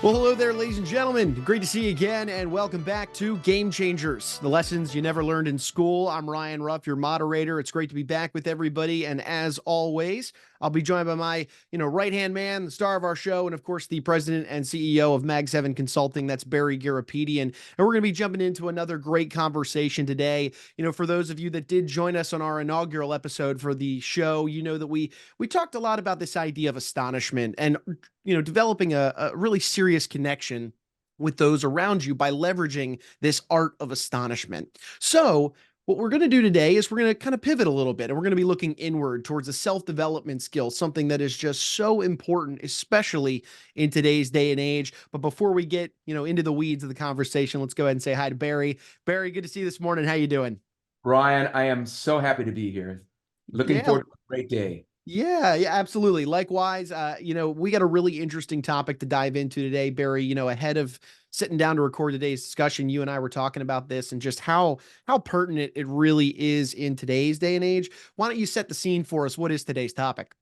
Well, hello there, ladies and gentlemen. Great to see you again, and welcome back to Game Changers, the lessons you never learned in school. I'm Ryan Ruff, your moderator. It's great to be back with everybody, and as always, I'll be joined by my, right-hand man, the star of our show, and of course, the president and CEO of Mag 7 Consulting. That's Barry Garapedian, and we're going to be jumping into another great conversation today. For those of you that did join us on our inaugural episode for the show, you know that we talked a lot about this idea of astonishment and developing a really serious connection with those around you by leveraging this art of astonishment. So, what we're going to do today is we're going to kind of pivot a little bit and we're going to be looking inward towards a self-development skill, something that is just so important, especially in today's day and age. But before we get, into the weeds of the conversation, let's go ahead and say hi to Barry. Barry, good to see you this morning. How you doing? Ryan, I am so happy to be here. Looking Yeah, forward to a great day. yeah, absolutely. Likewise, we got a really interesting topic to dive into today, Barry. Ahead of sitting down to record today's discussion, you and I were talking about this and just how pertinent it really is in today's day and age. Why don't you set the scene for us? What is today's topic?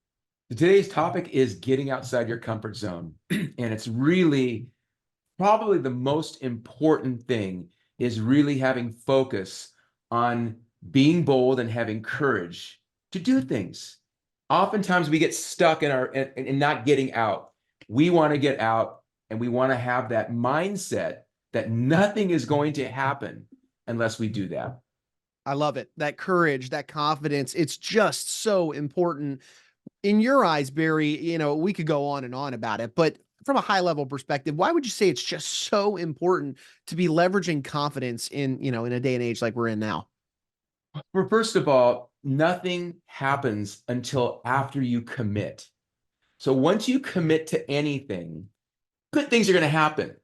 Today's topic is getting outside your comfort zone. And it's really probably the most important thing is really having focus on being bold and having courage to do things. Oftentimes we get stuck in not getting out. We want to get out and we want to have that mindset that nothing is going to happen unless we do that. I love it. That courage, that confidence, it's just so important. In your eyes, Barry, we could go on and on about it, but from a high level perspective, why would you say it's just so important to be leveraging confidence in a day and age like we're in now? Well, first of all, nothing happens until after you commit. So once you commit to anything, good things are going to happen.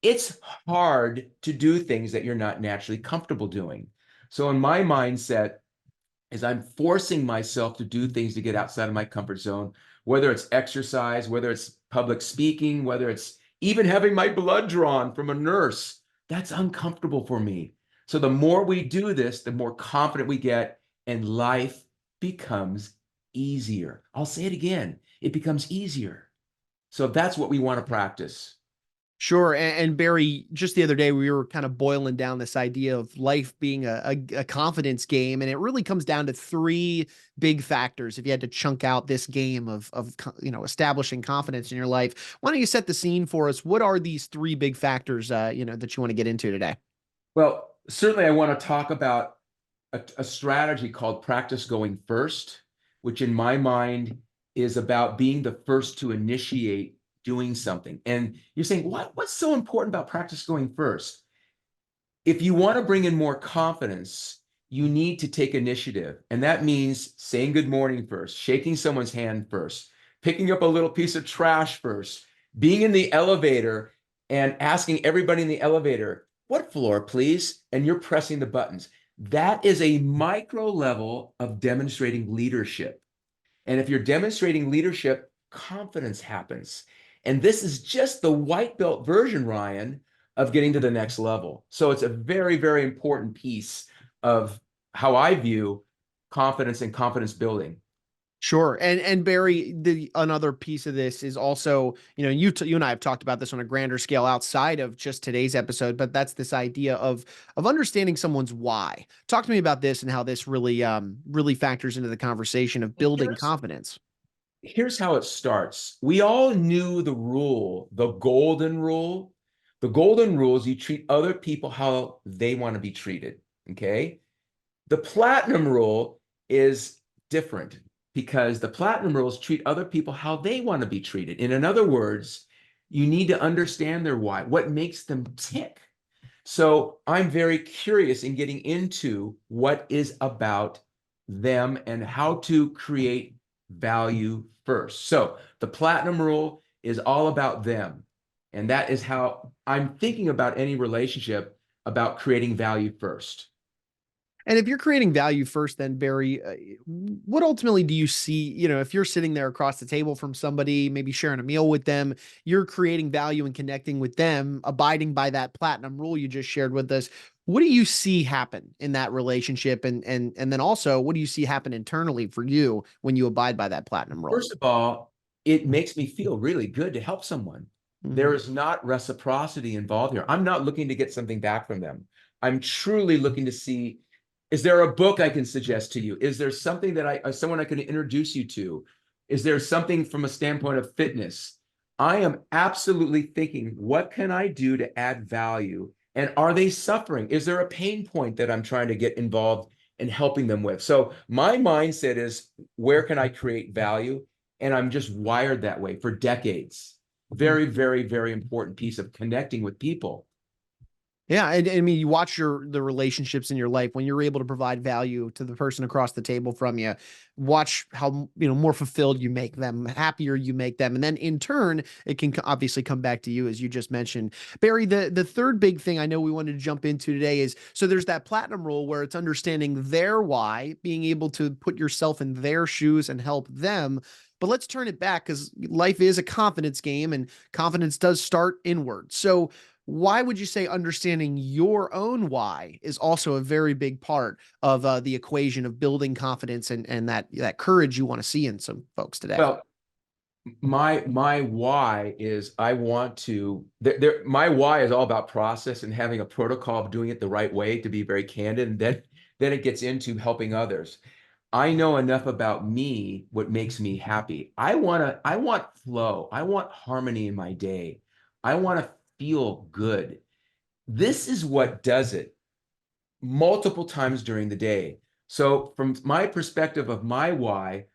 It's hard to do things that you're not naturally comfortable doing. So in my mindset, is I'm forcing myself to do things to get outside of my comfort zone, whether it's exercise, whether it's public speaking, whether it's even having my blood drawn from a nurse. That's uncomfortable for me. So the more we do this, the more confident we get, and life becomes easier. I'll say it again. It becomes easier. So that's what we want to practice. Sure. And Barry, just the other day, we were kind of boiling down this idea of life being a confidence game. And it really comes down to three big factors. If you had to chunk out this game of establishing confidence in your life, why don't you set the scene for us? What are these three big factors, that you want to get into today? Well, certainly I want to talk about a strategy called practice going first, which in my mind is about being the first to initiate doing something. And you're saying, what's so important about practice going first? If you want to bring in more confidence, you need to take initiative. And that means saying good morning first, shaking someone's hand first, picking up a little piece of trash first, being in the elevator and asking everybody in the elevator, what floor, please? And you're pressing the buttons. That is a micro level of demonstrating leadership. And if you're demonstrating leadership, confidence happens. And this is just the white belt version, Ryan, of getting to the next level. So it's a very, very important piece of how I view confidence and confidence building. Sure. And Barry, the another piece of this is also, you and I have talked about this on a grander scale outside of just today's episode, but that's this idea of understanding someone's why. Talk to me about this and how this really factors into the conversation of building Here's, confidence. here's how it starts. We all knew the rule, the golden rule. The golden rule is you treat other people how they want to be treated. Okay. The platinum rule is different because the platinum rules treat other people how they want to be treated. And in other words, you need to understand their why, what makes them tick. So I'm very curious in getting into what is about them and how to create value first. So the platinum rule is all about them. And that is how I'm thinking about any relationship about creating value first. And if you're creating value first, then Barry, what ultimately do you see? If you're sitting there across the table from somebody, maybe sharing a meal with them, you're creating value and connecting with them, abiding by that platinum rule you just shared with us. What do you see happen in that relationship, and then also what do you see happen internally for you when you abide by that platinum rule? First of all, it makes me feel really good to help someone. There Mhm. is not reciprocity involved here. I'm not looking to get something back from them. I'm truly looking to see, is there a book I can suggest to you? Is there something that someone I can introduce you to? Is there something from a standpoint of fitness? I am absolutely thinking, what can I do to add value? And are they suffering? Is there a pain point that I'm trying to get involved in helping them with? So my mindset is, where can I create value? And I'm just wired that way for decades. Very, very, very important piece of connecting with people. Yeah, I mean, you watch the relationships in your life when you're able to provide value to the person across the table from you. Watch how more fulfilled you make them, happier you make them, and then in turn, it can obviously come back to you, as you just mentioned, Barry. The third big thing I know we wanted to jump into today is so there's that platinum rule where it's understanding their why, being able to put yourself in their shoes and help them. But let's turn it back because life is a confidence game, and confidence does start inward. So why would you say understanding your own why is also a very big part of the equation of building confidence and that courage you want to see in some folks today? Well, my why is I want to my why is all about process and having a protocol of doing it the right way, to be very candid, and then it gets into helping others. I know enough about me, what makes me happy. I want flow. I want harmony in my day. I want to feel good. This is what does it multiple times during the day. So from my perspective of my why,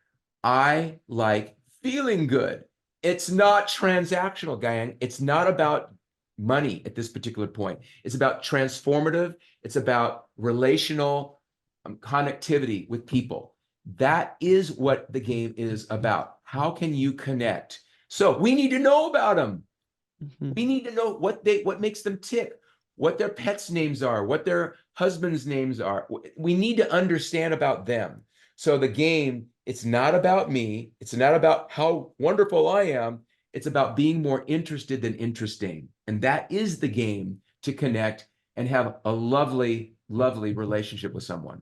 I like feeling good. It's not transactional, gang. It's not about money at this particular point. It's about transformative. It's about relational connectivity with people. That is what the game is about. How can you connect? So we need to know about them. Mhm. We need to know what makes them tick, what their pets' names are, what their husbands' names are. We need to understand about them. So the game, it's not about me. It's not about how wonderful I am. It's about being more interested than interesting. And that is the game to connect and have a lovely, lovely relationship with someone.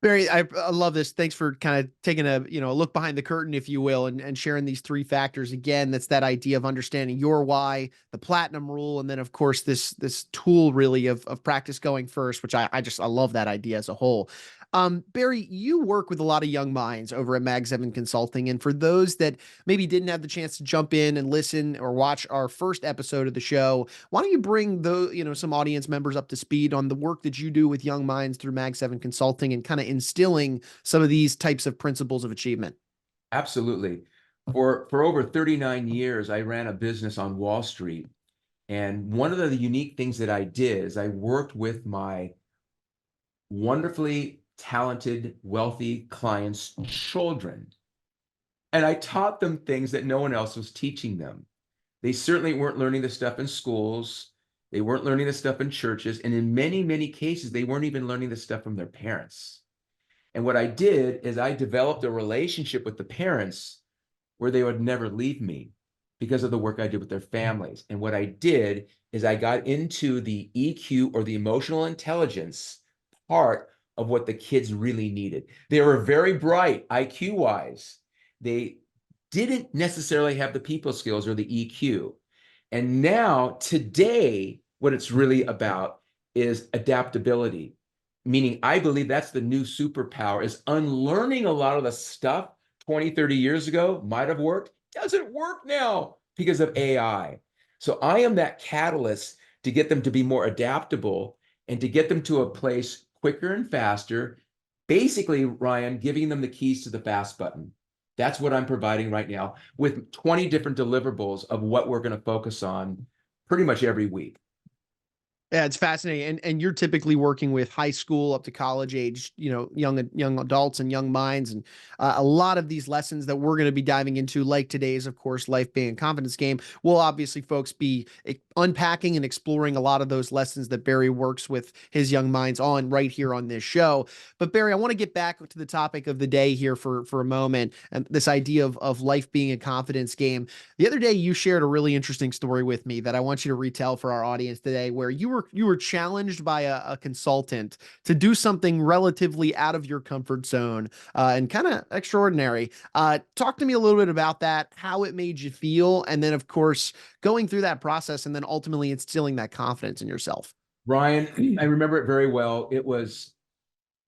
Barry, I love this. Thanks for kind of taking a look behind the curtain, if you will, and sharing these three factors. Again, that's that idea of understanding your why, the platinum rule, and then of course this tool really of practice going first, which I love that idea as a whole. Barry, you work with a lot of young minds over at Mag 7 Consulting. And for those that maybe didn't have the chance to jump in and listen or watch our first episode of the show, why don't you bring some audience members up to speed on the work that you do with young minds through Mag 7 Consulting and kind of instilling some of these types of principles of achievement? Absolutely. For over 39 years, I ran a business on Wall Street. And one of the unique things that I did is I worked with my wonderfully talented, wealthy clients' children. And I taught them things that no one else was teaching them. They certainly weren't learning this stuff in schools. They weren't learning this stuff in churches. And in many, many cases, they weren't even learning this stuff from their parents. And what I did is I developed a relationship with the parents where they would never leave me because of the work I did with their families. And what I did is I got into the EQ, or the emotional intelligence part of what the kids really needed. They were very bright IQ wise. They didn't necessarily have the people skills or the EQ. And now, today, what it's really about is adaptability, meaning I believe that's the new superpower, is unlearning a lot of the stuff 20, 30 years ago might have worked, doesn't work now because of AI. So I am that catalyst to get them to be more adaptable and to get them to a place quicker and faster. Basically, Ryan, giving them the keys to the fast button. That's what I'm providing right now with 20 different deliverables of what we're going to focus on pretty much every week. Yeah, it's fascinating. And you're typically working with high school up to college age, young adults and young minds, and a lot of these lessons that we're going to be diving into, like today's, of course, life being a confidence game. Will obviously, folks, be unpacking and exploring a lot of those lessons that Barry works with his young minds on right here on this show. But Barry, I want to get back to the topic of the day here for a moment, and this idea of life being a confidence game. The other day, you shared a really interesting story with me that I want you to retell for our audience today, where you were you were challenged by a consultant to do something relatively out of your comfort zone and kind of extraordinary. Talk to me a little bit about that, how it made you feel, and then of course going through that process and then ultimately instilling that confidence in yourself. Ryan, I remember it very well. It was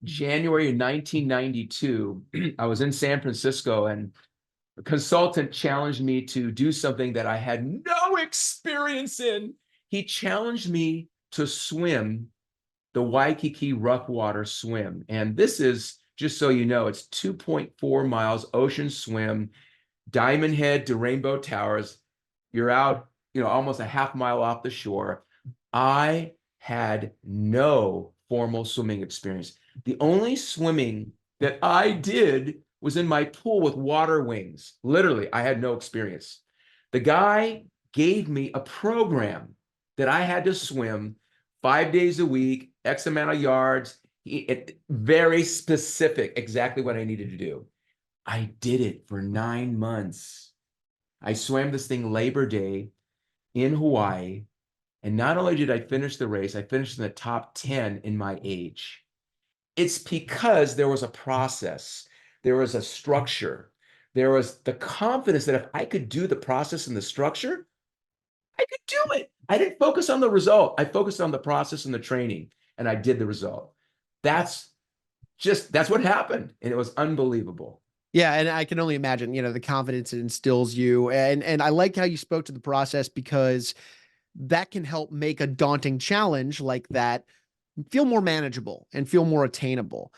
January of 1992. I was in San Francisco, and a consultant challenged me to do something that I had no experience in. He challenged me to swim the Waikiki rough water swim. And this is, just so you know, it's 2.4 miles ocean swim, Diamond Head to Rainbow Towers. You're out, almost a half mile off the shore. I had no formal swimming experience. The only swimming that I did was in my pool with water wings. Literally, I had no experience. The guy gave me a program that I had to swim 5 days a week, X amount of yards. Very specific, exactly what I needed to do. I did it for 9 months. I swam this thing Labor Day in Hawaii. And not only did I finish the race, I finished in the top 10 in my age. It's because there was a process, there was a structure, there was the confidence that if I could do the process and the structure, I could do it. I didn't focus on the result. I focused on the process and the training, and I did the result. That's that's what happened. And it was unbelievable. Yeah, and I can only imagine, the confidence it instills you. And I like how you spoke to the process because that can help make a daunting challenge like that feel more manageable and feel more attainable.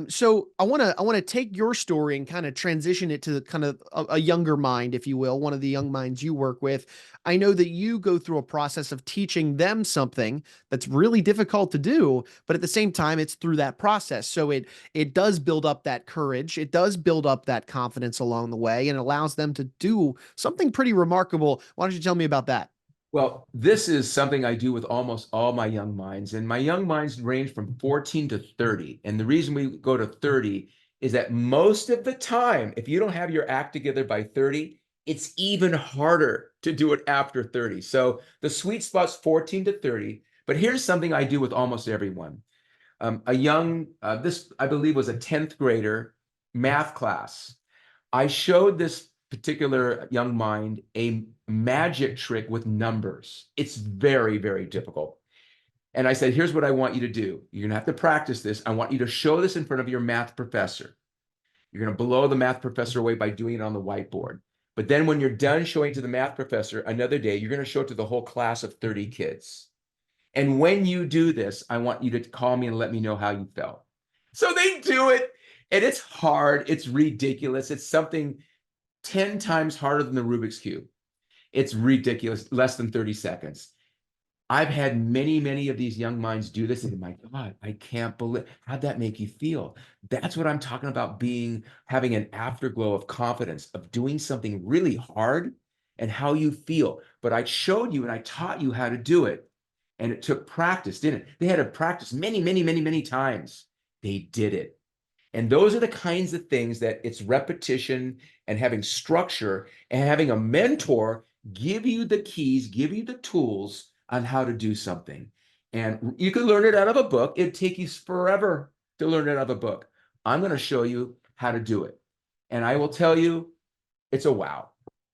So I want to take your story and kind of transition it to kind of a younger mind, if you will, one of the young minds you work with. I know that you go through a process of teaching them something that's really difficult to do, but at the same time, it's through that process. So it does build up that courage, it does build up that confidence along the way, and allows them to do something pretty remarkable. Why don't you tell me about that? Well, this is something I do with almost all my young minds, and my young minds range from 14 to 30. And the reason we go to 30 is that most of the time, if you don't have your act together by 30, it's even harder to do it after 30. So the sweet spot's 14 to 30. But here's something I do with almost everyone. This I believe was a 10th grader math class. I showed this particular young mind a magic trick with numbers. It's very, very difficult. And I said, here's what I want you to do. You're going to have to practice this. I want you to show this in front of your math professor. You're going to blow the math professor away by doing it on the whiteboard. But then when you're done showing it to the math professor another day, you're going to show it to the whole class of 30 kids. And when you do this, I want you to call me and let me know how you felt. So they do it. And it's hard. It's ridiculous. It's something 10 times harder than the Rubik's Cube. It's ridiculous, less than 30 seconds. I've had many, many of these young minds do this, and my God, I can't believe, how'd that make you feel? That's what I'm talking about, having an afterglow of confidence, of doing something really hard and how you feel. But I showed you and I taught you how to do it. And it took practice, didn't it? They had to practice many, many, many, many times. They did it. And those are the kinds of things that it's repetition and having structure and having a mentor give you the keys, give you the tools on how to do something. And you can learn it out of a book. It'd take you forever to learn it out of a book. I'm going to show you how to do it. And I will tell you, it's a wow.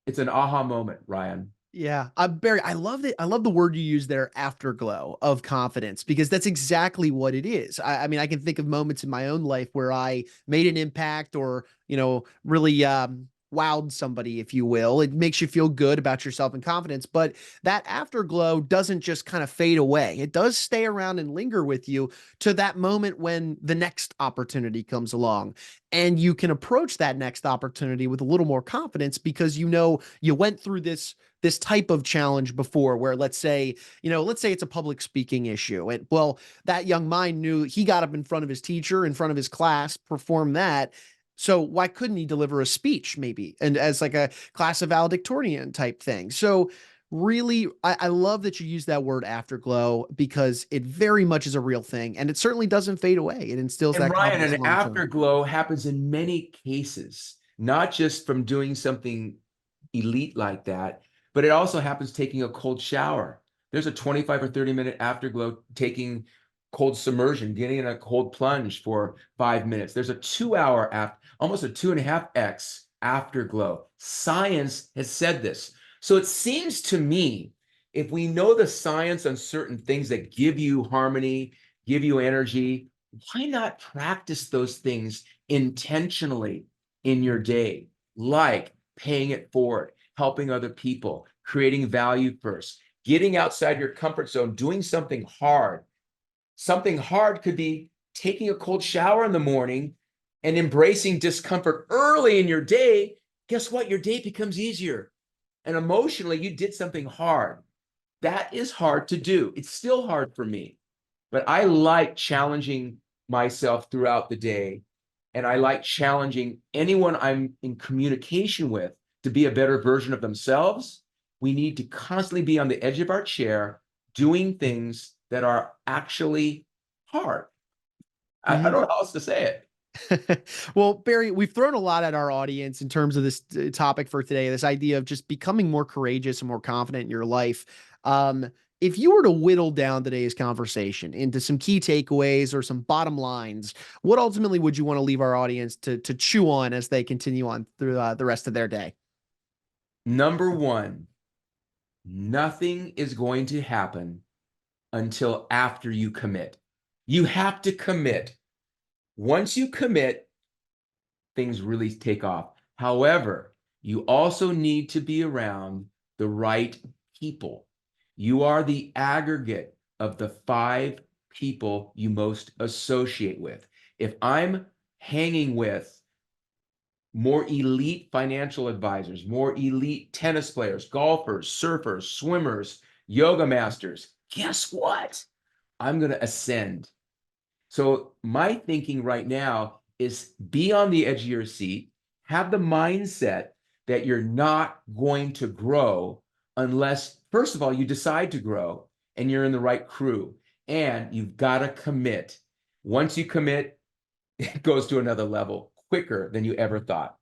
It's an aha moment, Ryan. Yeah, I love it. I love the word you use there, afterglow of confidence, because that's exactly what it is. I mean, I can think of moments in my own life where I made an impact or, really wowed somebody, if you will. It makes you feel good about yourself and confidence, but that afterglow doesn't just kind of fade away. It does stay around and linger with you to that moment when the next opportunity comes along. And you can approach that next opportunity with a little more confidence because you went through this type of challenge before where let's say it's a public speaking issue. And well, that young mind knew he got up in front of his teacher, in front of his class, performed that. So why couldn't he deliver a speech maybe? And as like a class of valedictorian type thing. So really, I love that you use that word afterglow because it very much is a real thing. And it certainly doesn't fade away. It instills And that Ryan, confidence an long term. afterglow happens in many cases, not just from doing something elite like that, but it also happens taking a cold shower, There's a 25 or 30-minute afterglow taking cold submersion, getting in a cold plunge for 5 minutes. There's a 2 hour almost a 2.5x afterglow. Science has said this. So it seems to me, if we know the science on certain things that give you harmony, give you energy, why not practice those things intentionally in your day, like paying it forward, helping other people, creating value first, getting outside your comfort zone, doing something hard. Something hard could be taking a cold shower in the morning and embracing discomfort early in your day. Guess what? Your day becomes easier. And emotionally, you did something hard. That is hard to do. It's still hard for me, but I like challenging myself throughout the day. And I like challenging anyone I'm in communication with to be a better version of themselves. We need to constantly be on the edge of our chair doing things that are actually hard. I don't know how else to say it. Well, Barry, we've thrown a lot at our audience in terms of this topic for today, this idea of just becoming more courageous and more confident in your life. If you were to whittle down today's conversation into some key takeaways or some bottom lines, what ultimately would you want to leave our audience to chew on as they continue on through the rest of their day? Number one, nothing is going to happen until after you commit. You have to commit. Once you commit, things really take off. However, you also need to be around the right people. You are the aggregate of the 5 people you most associate with. If I'm hanging with more elite financial advisors, more elite tennis players, golfers, surfers, swimmers, yoga masters, guess what? I'm going to ascend. So my thinking right now is be on the edge of your seat, have the mindset that you're not going to grow unless, first of all, you decide to grow and you're in the right crew, and you've got to commit. Once you commit, it goes to another level quicker than you ever thought.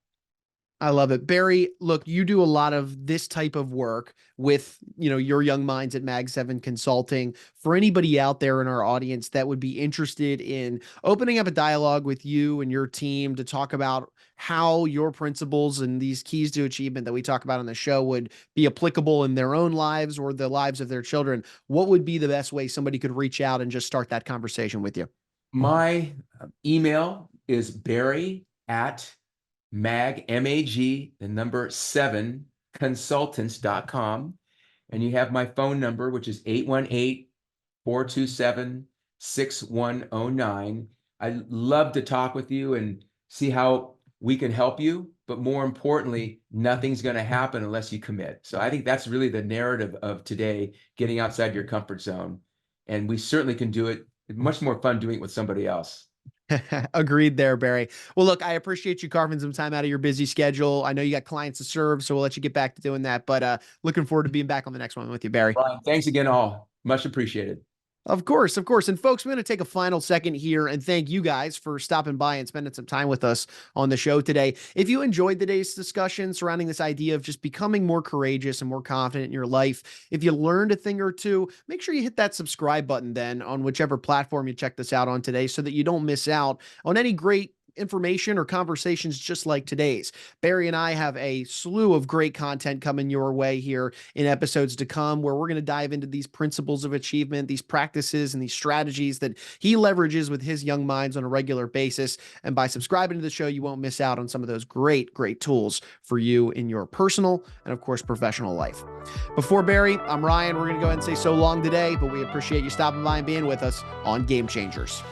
I love it. Barry, look, you do a lot of this type of work with, your young minds at Mag 7 Consulting. For anybody out there in our audience that would be interested in opening up a dialogue with you and your team to talk about how your principles and these keys to achievement that we talk about on the show would be applicable in their own lives or the lives of their children, what would be the best way somebody could reach out and just start that conversation with you? My email is Barry at MAG, the number 7, consultants.com. And you have my phone number, which is 818-427-6109. I'd love to talk with you and see how we can help you. But more importantly, nothing's going to happen unless you commit. So I think that's really the narrative of today, getting outside your comfort zone. And we certainly can do it. It's much more fun doing it with somebody else. Agreed there, Barry. Well, look, I appreciate you carving some time out of your busy schedule. I know you got clients to serve, so we'll let you get back to doing that. But looking forward to being back on the next one with you, Barry. Brian, thanks again, all. Much appreciated. Of course, of course. And folks, we're going to take a final second here and thank you guys for stopping by and spending some time with us on the show today. If you enjoyed today's discussion surrounding this idea of just becoming more courageous and more confident in your life, if you learned a thing or two, make sure you hit that subscribe button then on whichever platform you check this out on today so that you don't miss out on any great information or conversations just like today's. Barry and I have a slew of great content coming your way here in episodes to come where we're going to dive into these principles of achievement, these practices and these strategies that he leverages with his young minds on a regular basis. And by subscribing to the show, you won't miss out on some of those great, great tools for you in your personal and, of course, professional life. Before Barry, I'm Ryan. We're going to go ahead and say so long today, but we appreciate you stopping by and being with us on Game Changers.